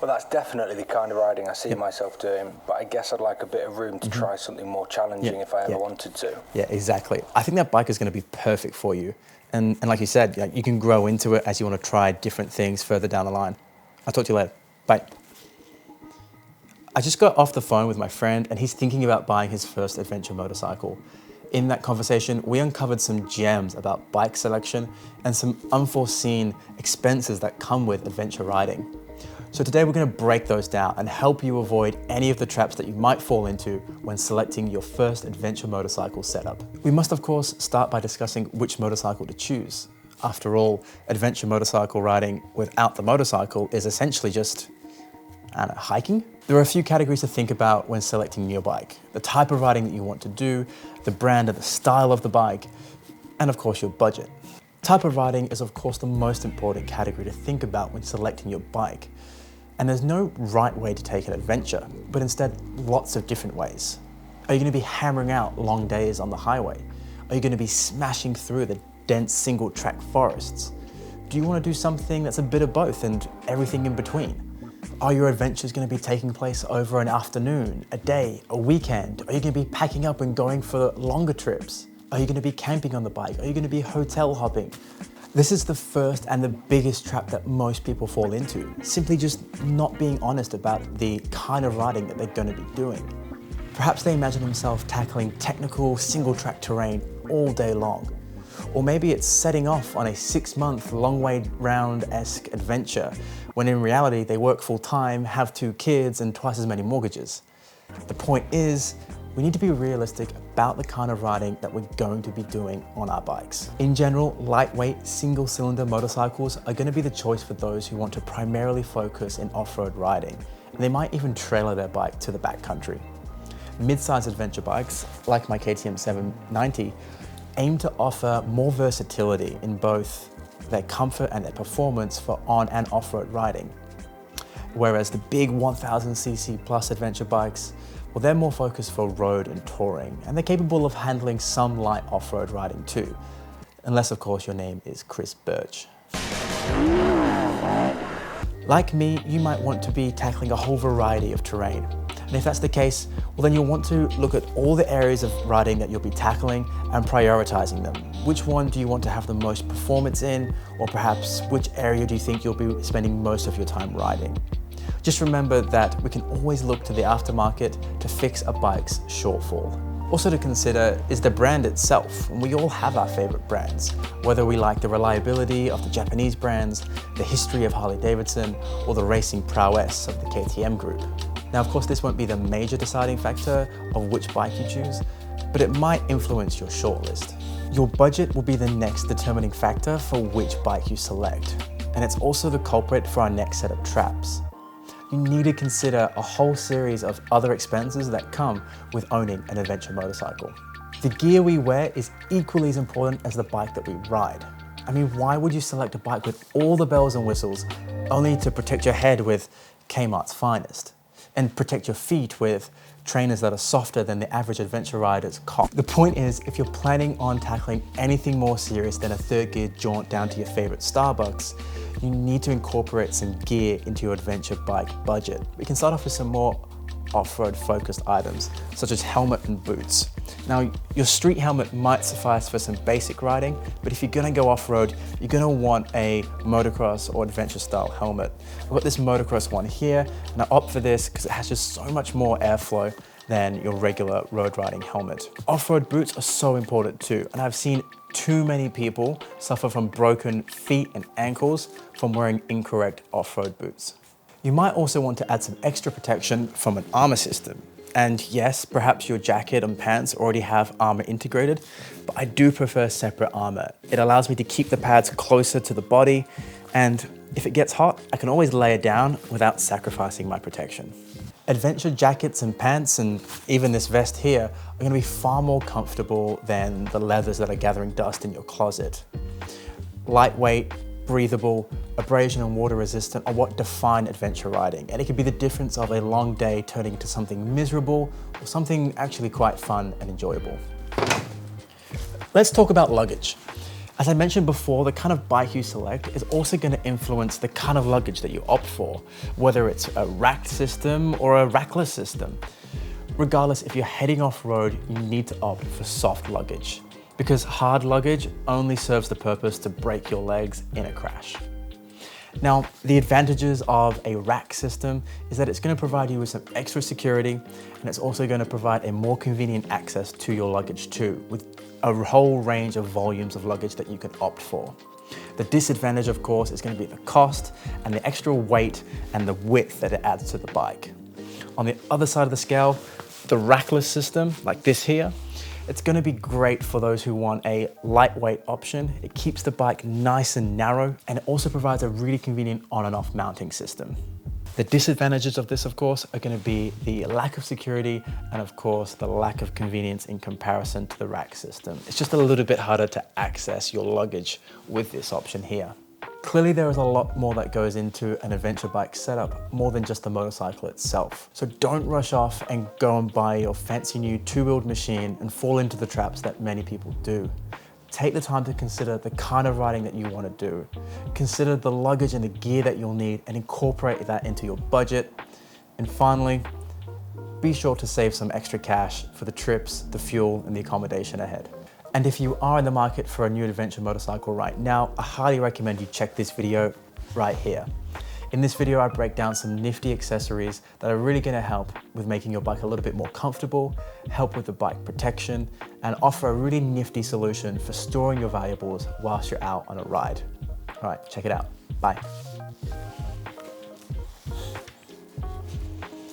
Well, that's definitely the kind of riding I see myself doing, but I guess I'd like a bit of room to try something more challenging if I ever wanted to. Yeah, exactly. I think that bike is going to be perfect for you. And like you said, you can grow into it as you want to try different things further down the line. I'll talk to you later. Bye. I just got off the phone with my friend and he's thinking about buying his first adventure motorcycle. In that conversation, we uncovered some gems about bike selection and some unforeseen expenses that come with adventure riding. So today we're going to break those down and help you avoid any of the traps that you might fall into when selecting your first adventure motorcycle setup. We must of course start by discussing which motorcycle to choose. After all, adventure motorcycle riding without the motorcycle is essentially just, I don't know, hiking? There are a few categories to think about when selecting your bike. The type of riding that you want to do, the brand and the style of the bike, and of course your budget. Type of riding is of course the most important category to think about when selecting your bike. And there's no right way to take an adventure, but instead lots of different ways. Are you going to be hammering out long days on the highway? Are you going to be smashing through the dense single track forests? Do you want to do something that's a bit of both and everything in between? Are your adventures going to be taking place over an afternoon, a day, a weekend? Are you going to be packing up and going for longer trips? Are you going to be camping on the bike? Are you going to be hotel hopping? This is the first and the biggest trap that most people fall into, simply just not being honest about the kind of riding that they're going to be doing. Perhaps they imagine themselves tackling technical single track terrain all day long. Or maybe it's setting off on a 6-month long way round-esque adventure, when in reality they work full time, have 2 kids and twice as many mortgages. The point is, we need to be realistic about the kind of riding that we're going to be doing on our bikes. In general, lightweight single-cylinder motorcycles are going to be the choice for those who want to primarily focus in off-road riding, and they might even trailer their bike to the backcountry. Mid-size adventure bikes, like my KTM 790, aim to offer more versatility in both their comfort and their performance for on and off-road riding. Whereas the big 1000cc plus adventure bikes, well, they're more focused for road and touring, and they're capable of handling some light off-road riding too. Unless of course your name is Chris Birch. Like me, you might want to be tackling a whole variety of terrain. And if that's the case, well then you'll want to look at all the areas of riding that you'll be tackling and prioritizing them. Which one do you want to have the most performance in? Or perhaps which area do you think you'll be spending most of your time riding? Just remember that we can always look to the aftermarket to fix a bike's shortfall. Also to consider is the brand itself, and we all have our favorite brands, whether we like the reliability of the Japanese brands, the history of Harley-Davidson, or the racing prowess of the KTM group. Now, of course, this won't be the major deciding factor of which bike you choose, but it might influence your shortlist. Your budget will be the next determining factor for which bike you select, and it's also the culprit for our next set of traps. You need to consider a whole series of other expenses that come with owning an adventure motorcycle. The gear we wear is equally as important as the bike that we ride. I mean, why would you select a bike with all the bells and whistles only to protect your head with Kmart's finest and protect your feet with trainers that are softer than the average adventure rider's cock? The point is, if you're planning on tackling anything more serious than a 3rd gear jaunt down to your favorite Starbucks, you need to incorporate some gear into your adventure bike budget. We can start off with some more off-road focused items, such as helmet and boots. Now, your street helmet might suffice for some basic riding, but if you're gonna go off-road, you're gonna want a motocross or adventure style helmet. I've got this motocross one here, and I opt for this because it has just so much more airflow than your regular road riding helmet. Off-road boots are so important too, and I've seen too many people suffer from broken feet and ankles from wearing incorrect off-road boots. You might also want to add some extra protection from an armor system. And yes, perhaps your jacket and pants already have armor integrated, but I do prefer separate armor. It allows me to keep the pads closer to the body, and if it gets hot, I can always lay it down without sacrificing my protection. Adventure jackets and pants, and even this vest here, are going to be far more comfortable than the leathers that are gathering dust in your closet. Lightweight, breathable, abrasion and water resistant are what define adventure riding, and it could be the difference of a long day turning into something miserable or something actually quite fun and enjoyable. Let's talk about luggage. As I mentioned before, the kind of bike you select is also going to influence the kind of luggage that you opt for, whether it's a racked system or a rackless system. Regardless, if you're heading off-road, you need to opt for soft luggage, because hard luggage only serves the purpose to break your legs in a crash. Now, the advantages of a rack system is that it's going to provide you with some extra security, and it's also going to provide a more convenient access to your luggage too, with a whole range of volumes of luggage that you can opt for. The disadvantage, of course, is going to be the cost and the extra weight and the width that it adds to the bike. On the other side of the scale, the rackless system, like this here, it's going to be great for those who want a lightweight option. It keeps the bike nice and narrow, and it also provides a really convenient on and off mounting system. The disadvantages of this, of course, are going to be the lack of security and, of course, the lack of convenience in comparison to the rack system. It's just a little bit harder to access your luggage with this option here. Clearly, there is a lot more that goes into an adventure bike setup, more than just the motorcycle itself. So don't rush off and go and buy your fancy new two-wheeled machine and fall into the traps that many people do. Take the time to consider the kind of riding that you want to do. Consider the luggage and the gear that you'll need and incorporate that into your budget. And finally, be sure to save some extra cash for the trips, the fuel, and the accommodation ahead. And if you are in the market for a new adventure motorcycle right now, I highly recommend you check this video right here. In this video, I break down some nifty accessories that are really going to help with making your bike a little bit more comfortable, help with the bike protection, and offer a really nifty solution for storing your valuables whilst you're out on a ride. All right, check it out. Bye.